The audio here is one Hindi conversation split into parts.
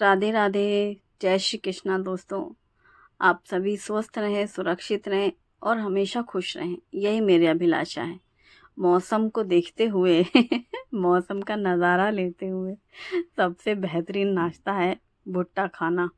राधे राधे। जय श्री कृष्णा दोस्तों। आप सभी स्वस्थ रहें, सुरक्षित रहें और हमेशा खुश रहें, यही मेरी अभिलाषा है। मौसम को देखते हुए मौसम का नज़ारा लेते हुए सबसे बेहतरीन नाश्ता है भुट्टा खाना,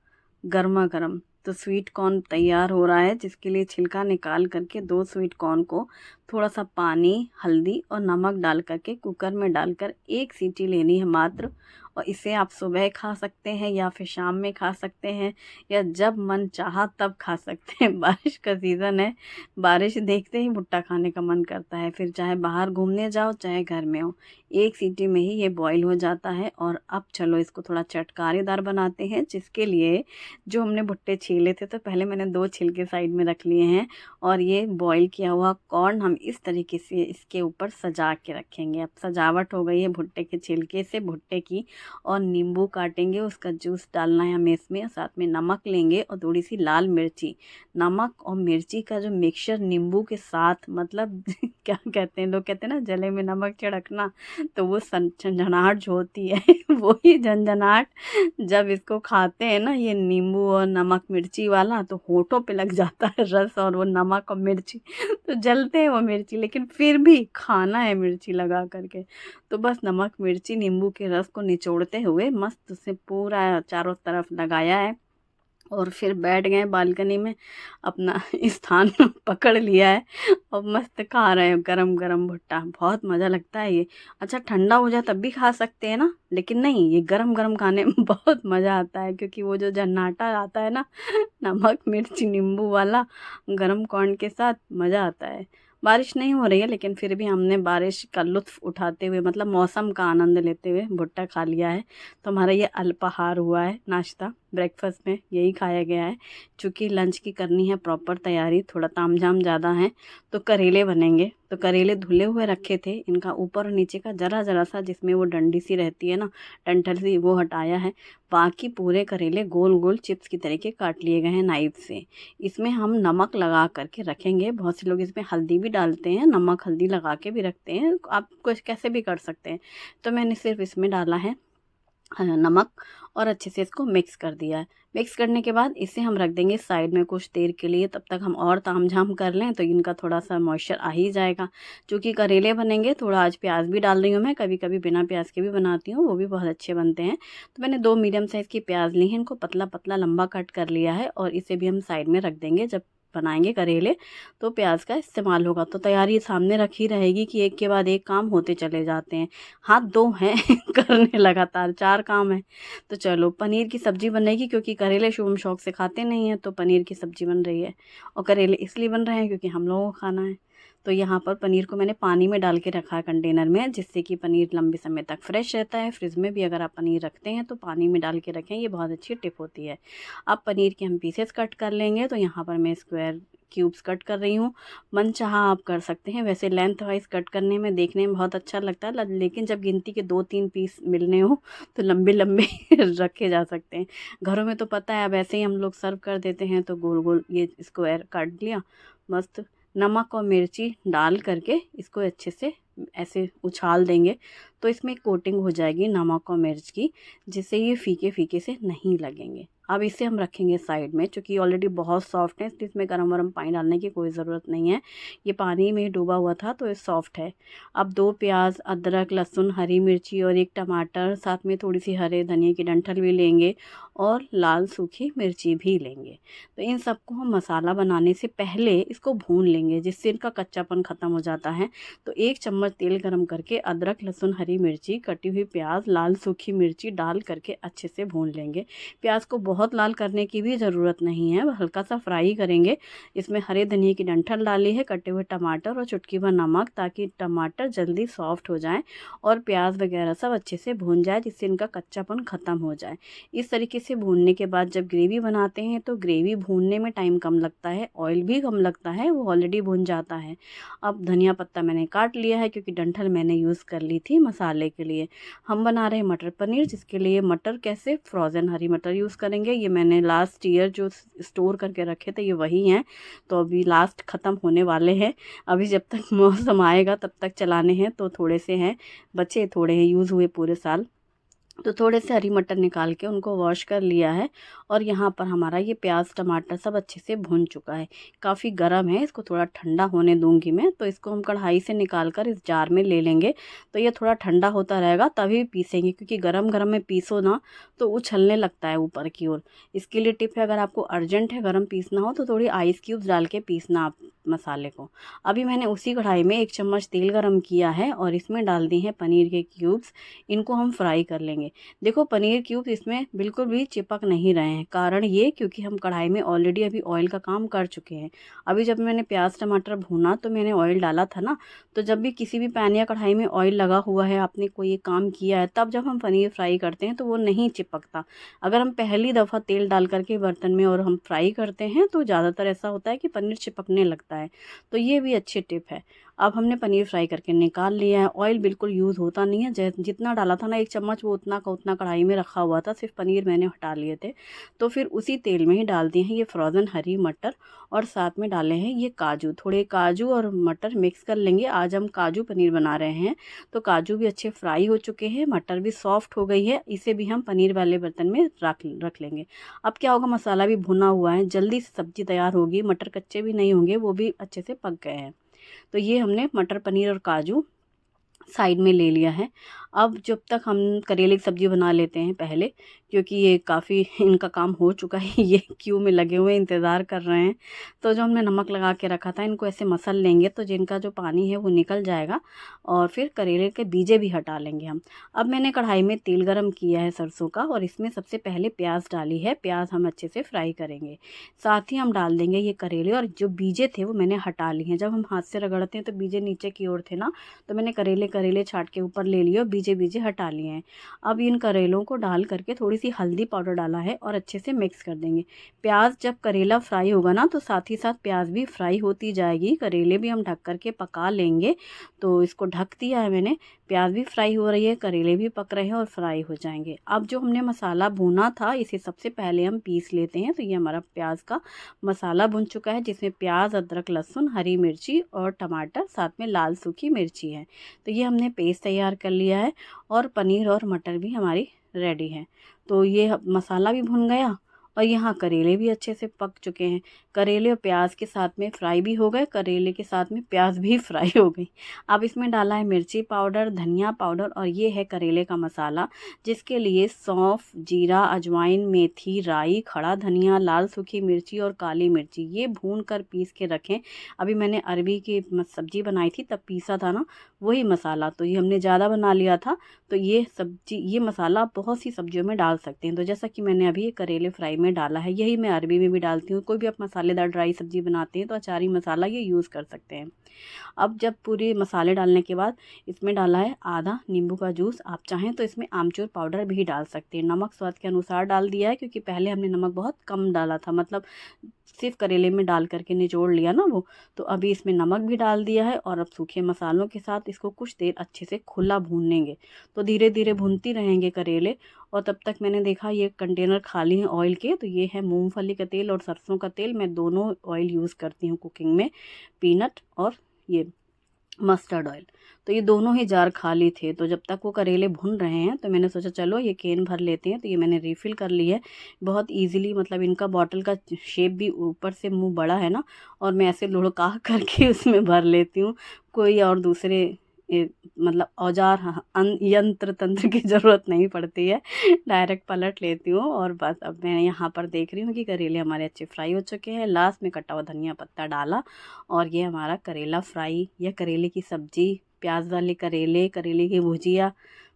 गर्मा गर्म। तो स्वीट कॉर्न तैयार हो रहा है, जिसके लिए छिलका निकाल करके दो स्वीट कॉर्न को थोड़ा सा पानी, हल्दी और नमक डाल करके कुकर में डालकर एक सीटी लेनी है मात्र। और इसे आप सुबह खा सकते हैं या फिर शाम में खा सकते हैं, या जब मन चाहा तब खा सकते हैं। बारिश का सीज़न है, बारिश देखते ही भुट्टा खाने का मन करता है। फिर चाहे बाहर घूमने जाओ चाहे घर में हो, एक सीटी में ही ये बॉईल हो जाता है। और अब चलो इसको थोड़ा चटकारेदार बनाते हैं, जिसके लिए जो हमने भुट्टे छीले थे, तो पहले मैंने दो छिलके साइड में रख लिए हैं। और ये बॉईल किया हुआ कॉर्न हम इस तरीके से इसके ऊपर सजा के रखेंगे। अब सजावट हो गई है भुट्टे के छिलके से, भुट्टे की। और नींबू काटेंगे, उसका जूस डालना है हमें इसमें। साथ में नमक लेंगे और थोड़ी सी लाल मिर्ची। नमक और मिर्ची का जो मिक्सचर नींबू के साथ, मतलब क्या कहते हैं, लोग कहते हैं ना जले में नमक छिड़कना, तो वो झंझनाहट जो होती है वही झंझनाहट जब इसको खाते हैं ना, ये नींबू और नमक मिर्ची वाला, तो होठों पे लग जाता है रस और वो नमक और मिर्ची। तो जलते हैं वो मिर्ची, लेकिन फिर भी खाना है मिर्ची लगा करके। तो बस नमक मिर्ची नींबू के रस को निचोड़ते हुए मस्त से पूरा चारों तरफ लगाया है। और फिर बैठ गए बालकनी में, अपना स्थान पकड़ लिया है और मस्त खा रहे हैं गरम गरम भुट्टा। बहुत मज़ा लगता है ये। अच्छा, ठंडा हो जाए तब भी खा सकते हैं ना, लेकिन नहीं, ये गरम गरम खाने में बहुत मज़ा आता है, क्योंकि वो जो जन्नाटा आता है ना नमक मिर्ची नींबू वाला, गरम कॉर्न के साथ मज़ा आता है। बारिश नहीं हो रही है, लेकिन फिर भी हमने बारिश का लुत्फ़ उठाते हुए, मतलब मौसम का आनंद लेते हुए भुट्टा खा लिया है। तो हमारा ये अल्पाहार हुआ है, नाश्ता ब्रेकफास्ट में यही खाया गया है। चूँकि लंच की करनी है प्रॉपर तैयारी, थोड़ा तामझाम ज़्यादा है। तो करेले बनेंगे, तो करेले धुले हुए रखे थे, इनका ऊपर और नीचे का ज़रा ज़रा सा जिसमें वो डंडी सी रहती है ना, डंठल सी, वो हटाया है। बाकी पूरे करेले गोल गोल चिप्स की तरीके काट लिए गए हैं नाइफ से। इसमें हम नमक लगा करके रखेंगे। बहुत से लोग इसमें हल्दी भी डालते हैं, नमक हल्दी लगा के भी रखते हैं, आप कुछ कैसे भी कर सकते हैं। तो मैंने सिर्फ इसमें डाला है नमक, और अच्छे से इसको मिक्स कर दिया है। मिक्स करने के बाद इसे हम रख देंगे साइड में कुछ देर के लिए। तब तक हम और तामझाम कर लें, तो इनका थोड़ा सा मॉइस्चर आ ही जाएगा। चूँकि करेले बनेंगे, थोड़ा आज प्याज भी डाल रही हूँ मैं, कभी कभी बिना प्याज के भी बनाती हूँ, वो भी बहुत अच्छे बनते हैं। तो मैंने दो मीडियम साइज़ की प्याज ली हैं, इनको पतला पतला लंबा कट कर लिया है, और इसे भी हम साइड में रख देंगे। जब बनाएंगे करेले तो प्याज का इस्तेमाल होगा। तो तैयारी सामने रखी रहेगी कि एक के बाद एक काम होते चले जाते हैं। हाथ दो हैं करने लगातार चार काम है। तो चलो, पनीर की सब्ज़ी बनेगी, क्योंकि करेले शुभम शौक से खाते नहीं हैं, तो पनीर की सब्ज़ी बन रही है। और करेले इसलिए बन रहे हैं क्योंकि हम लोगों को खाना है। तो यहाँ पर पनीर को मैंने पानी में डाल के रखा है कंटेनर में, जिससे कि पनीर लंबे समय तक फ्रेश रहता है। फ्रिज में भी अगर आप पनीर रखते हैं तो पानी में डाल के रखें, ये बहुत अच्छी टिप होती है। अब पनीर के हम पीसेस कट कर लेंगे। तो यहाँ पर मैं स्क्वायर क्यूब्स कट कर रही हूँ। मन चाहा आप कर सकते हैं, वैसे लेंथ वाइज कट करने में देखने में बहुत अच्छा लगता है, लेकिन जब गिनती के 2-3 पीस मिलने हो तो लंबे लंबे रखे जा सकते हैं। घरों में तो पता है, अब ऐसे ही हम लोग सर्व कर देते हैं, तो गोल गोल ये स्क्वायर काट लिया। मस्त नमक और मिर्ची डाल करके इसको अच्छे से ऐसे उछाल देंगे, तो इसमें कोटिंग हो जाएगी नमक और मिर्च की, जिससे ये फीके फीके से नहीं लगेंगे। अब इसे हम रखेंगे साइड में, क्योंकि ऑलरेडी बहुत सॉफ्ट है, इसलिए इसमें गरम गरम पानी डालने की कोई ज़रूरत नहीं है। ये पानी में डूबा हुआ था तो ये सॉफ्ट है। अब दो प्याज, अदरक, लहसुन, हरी मिर्ची और एक टमाटर, साथ में थोड़ी सी हरे धनिया की डंठल भी लेंगे, और लाल सूखी मिर्ची भी लेंगे। तो इन सबको हम मसाला बनाने से पहले इसको भून लेंगे, जिससे इनका कच्चापन ख़त्म हो जाता है। तो एक चम्मच तेल गरम करके अदरक, लहसुन, हरी मिर्ची, कटी हुई प्याज, लाल सूखी मिर्ची डाल करके अच्छे से भून लेंगे। प्याज को बहुत लाल करने की भी ज़रूरत नहीं है, हल्का सा फ्राई करेंगे। इसमें हरे धनिया की डंठल डाली है, कटे हुए टमाटर और चुटकी भर नमक, ताकि टमाटर जल्दी सॉफ्ट हो जाए और प्याज वगैरह सब अच्छे से भून जाए, जिससे इनका कच्चापन ख़त्म हो जाए। इस तरीके से भूनने के बाद जब ग्रेवी बनाते हैं, तो ग्रेवी भूनने में टाइम कम लगता है, ऑयल भी कम लगता है, वो ऑलरेडी भून जाता है। अब धनिया पत्ता मैंने काट लिया है, क्योंकि डंठल मैंने यूज़ कर ली थी मसाले के लिए। हम बना रहे हैं मटर पनीर, जिसके लिए मटर कैसे, फ्रोज़न हरी मटर यूज़ करेंगे। ये मैंने लास्ट ईयर जो स्टोर करके रखे थे, ये वही हैं। तो अभी लास्ट ख़त्म होने वाले हैं, अभी जब तक मौसम आएगा तब तक चलाने हैं, तो थोड़े से हैं, बचे थोड़े हैं, यूज़ हुए पूरे साल। तो थोड़े से हरी मटर निकाल के उनको वॉश कर लिया है। और यहाँ पर हमारा ये प्याज टमाटर सब अच्छे से भुन चुका है। काफ़ी गर्म है, इसको थोड़ा ठंडा होने दूंगी मैं। तो इसको हम कढ़ाई से निकाल कर इस जार में ले लेंगे। तो ये थोड़ा ठंडा होता रहेगा तभी पीसेंगे, क्योंकि गरम गरम में पीसो ना तो उछलने लगता है ऊपर की ओर। इसके लिए टिप है, अगर आपको अर्जेंट है गरम पीसना हो तो थोड़ी आइस क्यूब्स डाल के पीसना आप मसाले को। अभी मैंने उसी कढ़ाई में 1 चम्मच तेल गरम किया है और इसमें डाल दी हैं पनीर के क्यूब्स। इनको हम फ्राई कर लेंगे। देखो पनीर क्यूब इसमें बिल्कुल भी चिपक नहीं रहे हैं, कारण ये क्योंकि हम कढ़ाई में ऑलरेडी अभी ऑयल का काम कर चुके हैं। अभी जब मैंने प्याज टमाटर भूना तो मैंने ऑयल डाला था ना। तो जब भी किसी भी पैन या कढ़ाई में ऑयल लगा हुआ है, आपने कोई ये काम किया है, तब जब हम पनीर फ्राई करते हैं तो वो नहीं चिपकता। अगर हम पहली दफ़ा तेल डाल करके बर्तन में और हम फ्राई करते हैं तो ज़्यादातर ऐसा होता है कि पनीर चिपकने लगता है। तो ये भी अच्छी टिप है। अब हमने पनीर फ्राई करके निकाल लिया है। ऑयल बिल्कुल यूज़ होता नहीं है, जितना डाला था ना 1 चम्मच, वो उतना का उतना कढ़ाई में रखा हुआ था, सिर्फ पनीर मैंने हटा लिए थे। तो फिर उसी तेल में ही डाल दिए हैं ये फ्रोज़न हरी मटर और साथ में डाले हैं ये काजू। थोड़े काजू और मटर मिक्स कर लेंगे। आज हम काजू पनीर बना रहे हैं। तो काजू भी अच्छे फ्राई हो चुके हैं, मटर भी सॉफ्ट हो गई है। इसे भी हम पनीर वाले बर्तन में रख लेंगे। अब क्या होगा, मसाला भी भुना हुआ है, जल्दी से सब्ज़ी तैयार होगी, मटर कच्चे भी नहीं होंगे, वो भी अच्छे से पक गए हैं। तो ये हमने मटर पनीर और काजू साइड में ले लिया है। अब जब तक हम करेले की सब्ज़ी बना लेते हैं पहले, क्योंकि ये काफ़ी इनका काम हो चुका है, ये क्यू में लगे हुए इंतज़ार कर रहे हैं। तो जो हमने नमक लगा के रखा था, इनको ऐसे मसल लेंगे तो जिनका जो पानी है वो निकल जाएगा। और फिर करेले के बीजे भी हटा लेंगे हम। अब मैंने कढ़ाई में तेल गरम किया है सरसों का और इसमें सबसे पहले प्याज डाली है। प्याज हम अच्छे से फ्राई करेंगे। साथ ही हम डाल देंगे ये करेले, और जो बीजे थे वो मैंने हटा लिए हैं। जब हम हाथ से रगड़ते हैं तो बीजे नीचे की ओर थे ना, तो मैंने करेले छाट के ऊपर ले लिए और बीजे बीजे हटा लिए हैं। अब इन करेलों को डाल करके थोड़ी सी हल्दी पाउडर डाला है और अच्छे से मिक्स कर देंगे। प्याज जब करेला फ्राई होगा ना तो साथ ही साथ प्याज भी फ्राई होती जाएगी। करेले भी हम ढक करके पका लेंगे। तो इसको ढक दिया है मैंने। प्याज भी फ्राई हो रही है, करेले भी पक रहे हैं और फ्राई हो जाएंगे। अब जो हमने मसाला भुना था इसे सबसे पहले हम पीस लेते हैं। तो ये हमारा प्याज का मसाला भुन चुका है, जिसमें प्याज अदरक लहसुन हरी मिर्ची और टमाटर, साथ में लाल सूखी मिर्ची है। तो ये हमने पेस्ट तैयार कर लिया है और पनीर और मटर भी हमारी रेडी है। तो ये मसाला भी भुन गया और यहाँ करेले भी अच्छे से पक चुके हैं। करेले और प्याज के साथ में फ्राई भी हो गए, करेले के साथ में प्याज भी फ्राई हो गई। अब इसमें डाला है मिर्ची पाउडर, धनिया पाउडर और ये है करेले का मसाला, जिसके लिए सौंफ, जीरा, अजवाइन, मेथी, राई, खड़ा धनिया, लाल सूखी मिर्ची और काली मिर्ची ये भून कर पीस के रखें। अभी मैंने अरबी की सब्जी बनाई थी तब पीसा था ना, वही मसाला। तो ये हमने ज़्यादा बना लिया था। तो ये मसाला आप बहुत सी सब्जियों में डाल सकते हैं। तो जैसा कि मैंने अभी करेले फ्राई में डाला है, यही मैं अरबी में भी डालती हूँ। कोई भी आप मसालेदार ड्राई सब्जी बनाते हैं तो अचारी मसाला ये यूज़ कर सकते हैं। अब जब पूरे मसाले डालने के बाद इसमें डाला है आधा नींबू का जूस। आप चाहें तो इसमें आमचूर पाउडर भी डाल सकते हैं। नमक स्वाद के अनुसार डाल दिया है, क्योंकि पहले हमने नमक बहुत कम डाला था, मतलब सिर्फ करेले में डाल करके निचोड़ लिया ना वो। तो अभी इसमें नमक भी डाल दिया है और अब सूखे मसालों के साथ इसको कुछ देर अच्छे से खुला भूनेंगे। तो धीरे धीरे भूनती रहेंगे करेले। और तब तक मैंने देखा ये कंटेनर खाली हैं ऑयल के। तो ये है मूंगफली का तेल और सरसों का तेल। मैं दोनों ऑयल यूज़ करती हूँ कुकिंग में, पीनट और ये मस्टर्ड ऑयल। तो ये दोनों ही जार खाली थे। तो जब तक वो करेले भुन रहे हैं तो मैंने सोचा चलो ये केन भर लेते हैं। तो ये मैंने रिफ़िल कर ली है बहुत इजीली, मतलब इनका बॉटल का शेप भी ऊपर से मुंह बड़ा है ना, और मैं ऐसे लुढ़का करके उसमें भर लेती हूँ। कोई और दूसरे मतलब औजार यंत्र तंत्र की ज़रूरत नहीं पड़ती है, डायरेक्ट पलट लेती हूँ। और बस अब मैं यहाँ पर देख रही हूँ कि करेले हमारे अच्छे फ्राई हो चुके हैं। लास्ट में कटा हुआ धनिया पत्ता डाला और ये हमारा करेला फ्राई या करेले की सब्ज़ी, प्याज वाले करेले, करेले की भुजिया,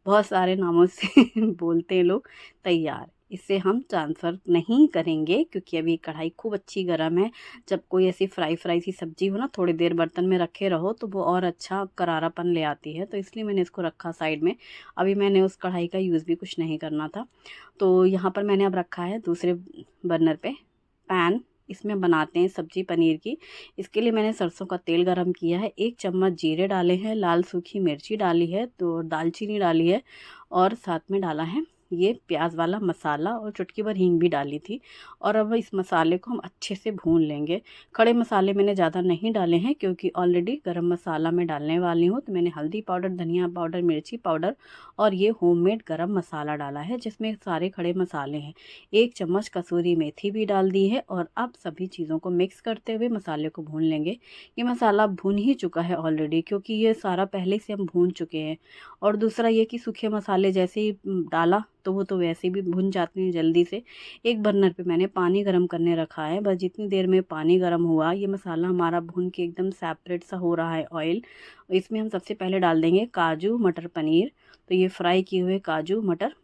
बहुत सारे नामों से बोलते हैं लोग, तैयार। इसे हम ट्रांसफ़र नहीं करेंगे क्योंकि अभी कढ़ाई खूब अच्छी गर्म है। जब कोई ऐसी फ्राई सी सब्ज़ी हो ना, थोड़ी देर बर्तन में रखे रहो तो वो और अच्छा करारापन ले आती है। तो इसलिए मैंने इसको रखा साइड में। अभी मैंने उस कढ़ाई का यूज़ भी कुछ नहीं करना था। तो यहाँ पर मैंने अब रखा है दूसरे बर्नर पे पैन। इसमें बनाते हैं सब्ज़ी पनीर की। इसके लिए मैंने सरसों का तेल गरम किया है। 1 चम्मच जीरे डाले हैं, लाल सूखी मिर्ची डाली है, तो दालचीनी डाली है और साथ में डाला है ये प्याज वाला मसाला और चुटकी भर हींग भी डाली थी। और अब इस मसाले को हम अच्छे से भून लेंगे। खड़े मसाले मैंने ज़्यादा नहीं डाले हैं क्योंकि ऑलरेडी गरम मसाला मैं डालने वाली हूँ। तो मैंने हल्दी पाउडर, धनिया पाउडर, मिर्ची पाउडर और ये होममेड गरम मसाला डाला है जिसमें सारे खड़े मसाले हैं। 1 चम्मच कसूरी मेथी भी डाल दी है। और अब सभी चीज़ों को मिक्स करते हुए मसाले को भून लेंगे। ये मसाला भून ही चुका है ऑलरेडी क्योंकि ये सारा पहले से हम भून चुके हैं। और दूसरा ये कि सूखे मसाले जैसे ही डाला तो वो तो वैसे भी भुन जाते हैं जल्दी से। एक बर्नर पे मैंने पानी गर्म करने रखा है। बस जितनी देर में पानी गर्म हुआ, ये मसाला हमारा भून के एकदम सेपरेट सा हो रहा है ऑयल। इसमें हम सबसे पहले डाल देंगे काजू मटर पनीर। तो ये फ्राई किए हुए काजू मटर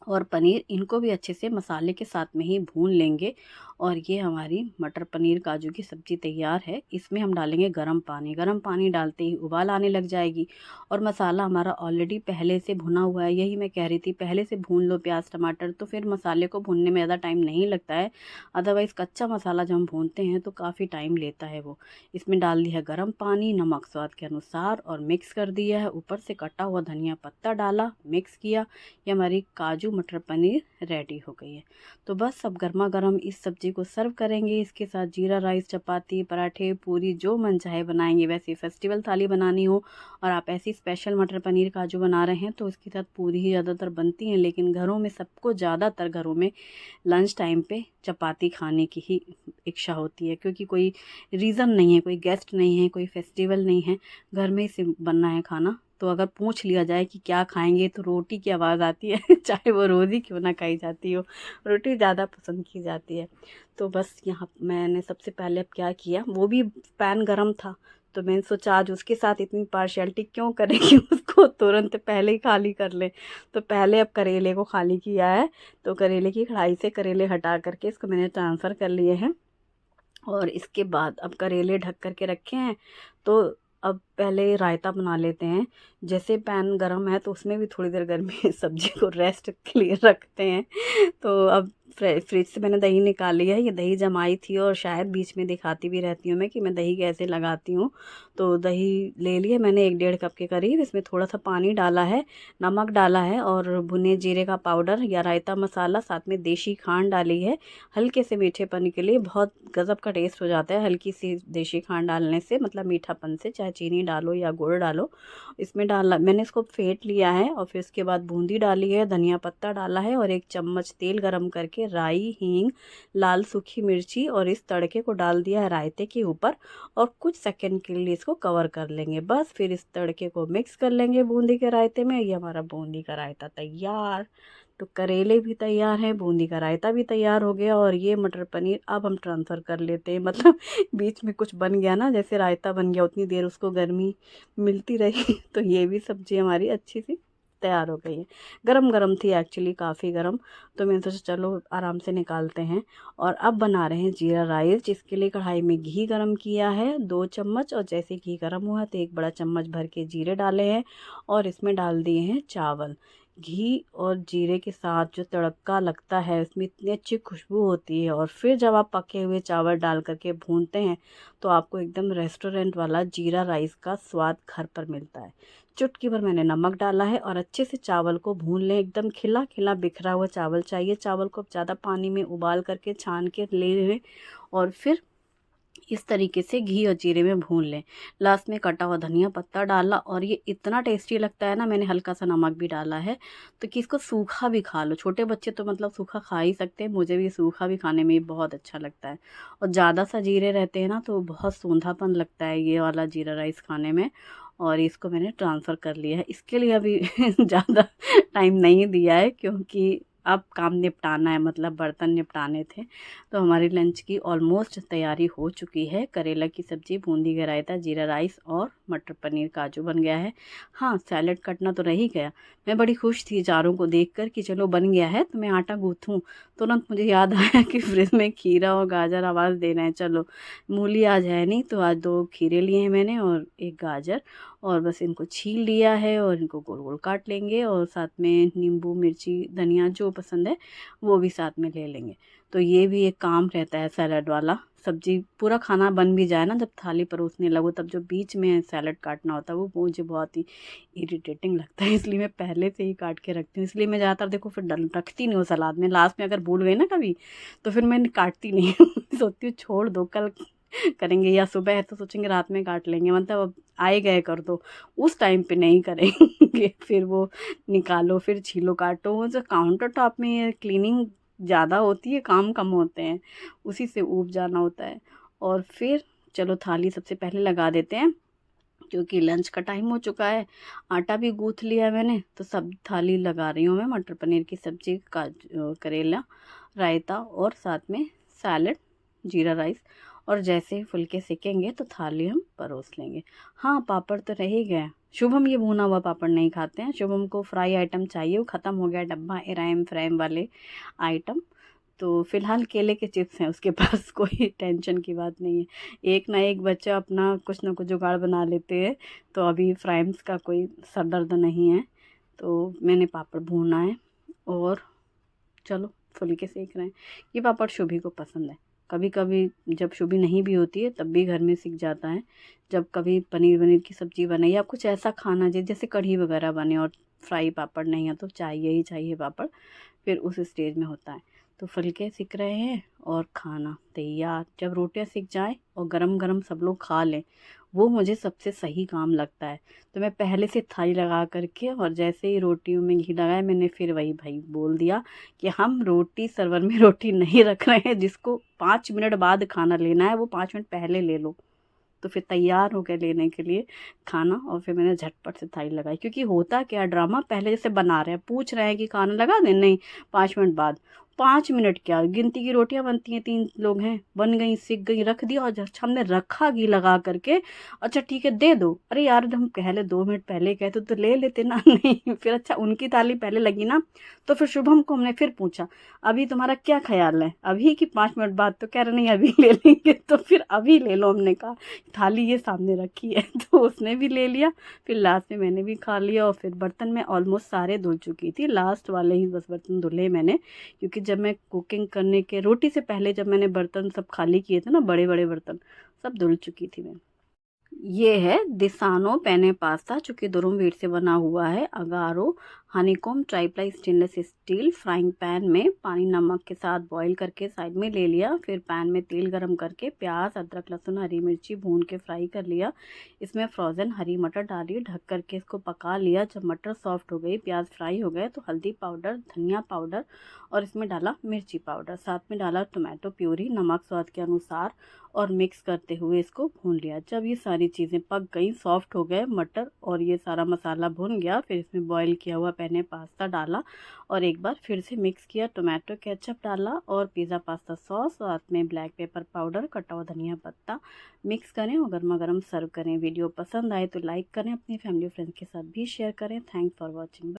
और पनीर, इनको भी अच्छे से मसाले के साथ में ही भून लेंगे। और ये हमारी मटर पनीर काजू की सब्ज़ी तैयार है। इसमें हम डालेंगे गरम पानी। गरम पानी डालते ही उबाल आने लग जाएगी। और मसाला हमारा ऑलरेडी पहले से भुना हुआ है। यही मैं कह रही थी, पहले से भून लो प्याज टमाटर, तो फिर मसाले को भूनने में ज़्यादा टाइम नहीं लगता है। अदरवाइज़ कच्चा मसाला जब हम भूनते हैं तो काफ़ी टाइम लेता है वो। इसमें डाल दिया गरम पानी, नमक स्वाद के अनुसार और मिक्स कर दिया है। ऊपर से कटा हुआ धनिया पत्ता डाला, मिक्स किया। ये हमारी काजू मटर पनीर रेडी हो गई है। तो बस अब गर्मा गर्म इस सब्ज़ी को सर्व करेंगे। इसके साथ जीरा राइस, चपाती, पराठे, पूरी जो मन चाहे बनाएंगे। वैसे फेस्टिवल थाली बनानी हो और आप ऐसी स्पेशल मटर पनीर काजू बना रहे हैं तो इसके साथ पूरी ही ज़्यादातर बनती हैं। लेकिन घरों में सबको, ज़्यादातर घरों में लंच टाइम पे चपाती खाने की ही इच्छा होती है क्योंकि कोई रीज़न नहीं है, कोई गेस्ट नहीं है, कोई फेस्टिवल नहीं है, घर में ही बनना है खाना। तो अगर पूछ लिया जाए कि क्या खाएंगे तो रोटी की आवाज़ आती है चाहे वो रोज़ ही क्यों ना खाई जाती हो, रोटी ज़्यादा पसंद की जाती है। तो बस यहाँ मैंने सबसे पहले अब क्या किया, वो भी पैन गरम था तो मैंने सोचा आज उसके साथ इतनी पार्शियलिटी क्यों करें कि उसको तुरंत पहले ही खाली कर ले। तो पहले अब करेले को खाली किया है। तो करेले की कढ़ाई से करेले हटा करके इसको मैंने ट्रांसफ़र कर लिए हैं। और इसके बाद अब करेले ढक करके रखे हैं। तो अब पहले रायता बना लेते हैं। जैसे पैन गरम है तो उसमें भी थोड़ी देर गर्मी सब्जी को रेस्ट के लिए रखते हैं। तो अब फ्रिज से मैंने दही निकाली है। ये दही जमाई थी और शायद बीच में दिखाती भी रहती हूँ मैं कि मैं दही कैसे लगाती हूँ। तो दही ले लिए मैंने 1-1.5 कप के करीब। इसमें थोड़ा सा पानी डाला है, नमक डाला है और भुने जीरे का पाउडर या रायता मसाला, साथ में देशी खांड डाली है हल्के से मीठेपन के लिए। बहुत गज़ब का टेस्ट हो जाता है हल्की सी देशी खांड डालने से, मतलब मीठापन से। चाहे चीनी डालो या गुड़ डालो। इसमें डाला मैंने, इसको फेंट लिया है और फिर उसके बाद बूंदी डाली है, धनिया पत्ता डाला है और 1 चम्मच तेल गरम करके राई, हींग, लाल सूखी मिर्ची और इस तड़के को डाल दिया है रायते के ऊपर। और कुछ सेकंड के लिए इसको कवर कर लेंगे। बस फिर इस तड़के को मिक्स कर लेंगे बूंदी के रायते में। ये हमारा बूंदी का रायता तैयार। तो करेले भी तैयार हैं, बूंदी का रायता भी तैयार हो गया और ये मटर पनीर अब हम ट्रांसफ़र कर लेते हैं। मतलब बीच में कुछ बन गया ना, जैसे रायता बन गया, उतनी देर उसको गर्मी मिलती रही तो ये भी सब्ज़ी हमारी अच्छी सी तैयार हो गई है। गरम गरम थी एक्चुअली, काफ़ी गरम। तो मैंने सोचा चलो आराम से निकालते हैं। और अब बना रहे हैं जीरा राइस, जिसके लिए कढ़ाई में घी गरम किया है 2 चम्मच। और जैसे घी गरम हुआ तो 1 बड़ा चम्मच भर के जीरे डाले हैं और इसमें डाल दिए हैं चावल। घी और जीरे के साथ जो तड़का लगता है उसमें इतनी अच्छी खुशबू होती है। और फिर जब आप पके हुए चावल डाल करके भूनते हैं तो आपको एकदम रेस्टोरेंट वाला जीरा राइस का स्वाद घर पर मिलता है। चुटकी भर मैंने नमक डाला है और अच्छे से चावल को भून लें। एकदम खिला खिला बिखरा हुआ चावल चाहिए। चावल को ज़्यादा पानी में उबाल करके छान के ले लें और फिर इस तरीके से घी और जीरे में भून लें। लास्ट में कटा हुआ धनिया पत्ता डाला और ये इतना टेस्टी लगता है ना, मैंने हल्का सा नमक भी डाला है तो कि इसको सूखा भी खा लो। छोटे बच्चे तो मतलब सूखा खा ही सकते हैं, मुझे भी सूखा भी खाने में बहुत अच्छा लगता है। और ज़्यादा सा जीरे रहते हैं ना तो बहुत सूंधापन लगता है ये वाला जीरा राइस खाने में। और इसको मैंने ट्रांसफ़र कर लिया है। इसके लिए अभी ज़्यादा टाइम नहीं दिया है क्योंकि अब काम निपटाना है, मतलब बर्तन निपटाने थे। तो हमारी लंच की ऑलमोस्ट तैयारी हो चुकी है। करेला की सब्ज़ी, बूंदी का रायता, जीरा राइस और मटर पनीर काजू बन गया है। हाँ, सैलेड कटना तो रह ही गया। मैं बड़ी खुश थी चारों को देखकर कि चलो बन गया है। तो मैं आटा गूँथूँ, तुरंत मुझे याद आया कि फ्रिज में खीरा और गाजर आवाज़ दे रहे हैं। चलो मूली आज है नहीं तो आज 2 खीरे लिए हैं मैंने और 1 गाजर। और बस इनको छील लिया है और इनको गोल गोल काट लेंगे और साथ में नींबू मिर्ची धनिया जो पसंद है वो भी साथ में ले लेंगे। तो ये भी एक काम रहता है सैलड वाला। सब्जी पूरा खाना बन भी जाए ना, जब थाली परोसने लगो तब जो बीच में सैलड काटना होता है वो मुझे बहुत ही इरिटेटिंग लगता है, इसलिए मैं पहले से ही काट के रखती हूँ। इसलिए मैं ज़्यादातर देखो फिर रखती नहीं हूँ सलाद में, लास्ट में अगर भूल गई ना कभी तो फिर मैं काटती नहीं हूँ सोचती हूँ छोड़ दो, कल करेंगे, या सुबह है तो सोचेंगे रात में काट लेंगे, मतलब अब आए गए कर दो, उस टाइम पे नहीं करेंगे फिर वो निकालो फिर छीलो काटो। वो जो काउंटर टॉप में ये क्लीनिंग ज़्यादा होती है, काम कम होते हैं, उसी से ऊब जाना होता है। और फिर चलो थाली सबसे पहले लगा देते हैं क्योंकि लंच का टाइम हो चुका है। आटा भी गूँथ लिया मैंने, तो सब थाली लगा रही हूँ मैं। मटर पनीर की सब्ज़ी का करेला रायता और साथ में सैलड जीरा राइस, और जैसे ही फुलके सेकेंगे तो थाली हम परोस लेंगे। हाँ, पापड़ तो रह ही गया। शुभम ये भुना हुआ पापड़ नहीं खाते हैं, शुभम को फ्राई आइटम चाहिए, वो ख़त्म हो गया डब्बा एराइम फ्राइम वाले आइटम। तो फिलहाल केले के चिप्स हैं उसके पास कोई टेंशन की बात नहीं है। एक ना एक बच्चा अपना कुछ ना कुछ जुगाड़ बना लेते हैं, तो अभी फ्राइम्स का कोई सर दर्द नहीं है। तो मैंने पापड़ भूना है और चलो फुलके सेक रहे हैं। ये पापड़ शुभी को पसंद है। कभी कभी जब शुभी नहीं भी होती है तब भी घर में सीख जाता है। जब कभी पनीर वनीर की सब्ज़ी बने या कुछ ऐसा खाना जैसे कढ़ी वगैरह बने और फ्राई पापड़ नहीं है तो चाहिए ही चाहिए पापड़, फिर उस स्टेज में होता है। तो फुलके सिक रहे हैं और खाना तैयार। जब रोटियां सिक जाएं और गरम गरम सब लोग खा लें, वो मुझे सबसे सही काम लगता है। तो मैं पहले से थाली लगा करके और जैसे ही रोटियों में घी लगाया मैंने फिर वही भाई बोल दिया कि हम रोटी सर्वर में रोटी नहीं रख रहे हैं, जिसको 5 मिनट बाद खाना लेना है वो 5 मिनट पहले ले लो। तो फिर तैयार हो गए लेने के लिए खाना, और फिर मैंने झटपट से थाली लगाई। क्योंकि होता क्या ड्रामा, पहले जैसे बना रहे हैं पूछ रहे हैं कि खाना लगा दें, नहीं 5 मिनट बाद। 5 मिनट क्या, गिनती की रोटियां बनती हैं, 3 लोग हैं, बन गई सिक गई रख दिया, और जब हमने रखा घी लगा करके, अच्छा ठीक है दे दो, अरे यार हम पहले 2 मिनट पहले कहते तो ले लेते ना नहीं फिर अच्छा उनकी थाली पहले लगी ना, तो फिर शुभम को हमने फिर पूछा अभी तुम्हारा क्या ख्याल है, अभी कि 5 मिनट बाद, तो कह रहे नहीं अभी ले लेंगे, तो फिर अभी ले लो। हमने कहा थाली ये सामने रखी है तो उसने भी ले लिया, फिर लास्ट में मैंने भी खा लिया। और फिर बर्तन में ऑलमोस्ट सारे धुल चुकी थी, लास्ट वाले ही बस बर्तन धुले मैंने, क्योंकि जब मैं कुकिंग करने के रोटी से पहले जब मैंने बर्तन सब खाली किए थे ना, बड़े बड़े बर्तन सब धुल चुकी थी मैं। ये है दिसानो पेने पास्ता, जो कि दुरुम व्हीट से बना हुआ है। Agaro honeycomb tri-ply stainless steel frying pan में पानी नमक के साथ बॉईल करके साइड में ले लिया। फिर पैन में तेल गरम करके प्याज अदरक लहसुन हरी मिर्ची भून के फ्राई कर लिया। इसमें फ्रोज़न हरी मटर डाली, ढक करके इसको पका लिया। जब मटर सॉफ्ट हो गई, प्याज फ्राई हो गए, तो हल्दी पाउडर धनिया पाउडर और इसमें डाला मिर्ची पाउडर, साथ में डाला टोमेटो प्यूरी, नमक स्वाद के अनुसार, और मिक्स करते हुए इसको भून लिया। जब ये सारी चीज़ें पक गई, सॉफ्ट हो गए मटर और ये सारा मसाला भुन गया, फिर इसमें बॉईल किया हुआ पेने पास्ता डाला और एक बार फिर से मिक्स किया। टोमेटो केचप डाला और पिज़्ज़ा पास्ता सॉस, साथ में ब्लैक पेपर पाउडर, कटा हुआ धनिया पत्ता मिक्स करें और गर्मा गर्म सर्व करें। वीडियो पसंद आए तो लाइक करें, अपनी फैमिली फ्रेंड्स के साथ भी शेयर करें। Thanks for watching.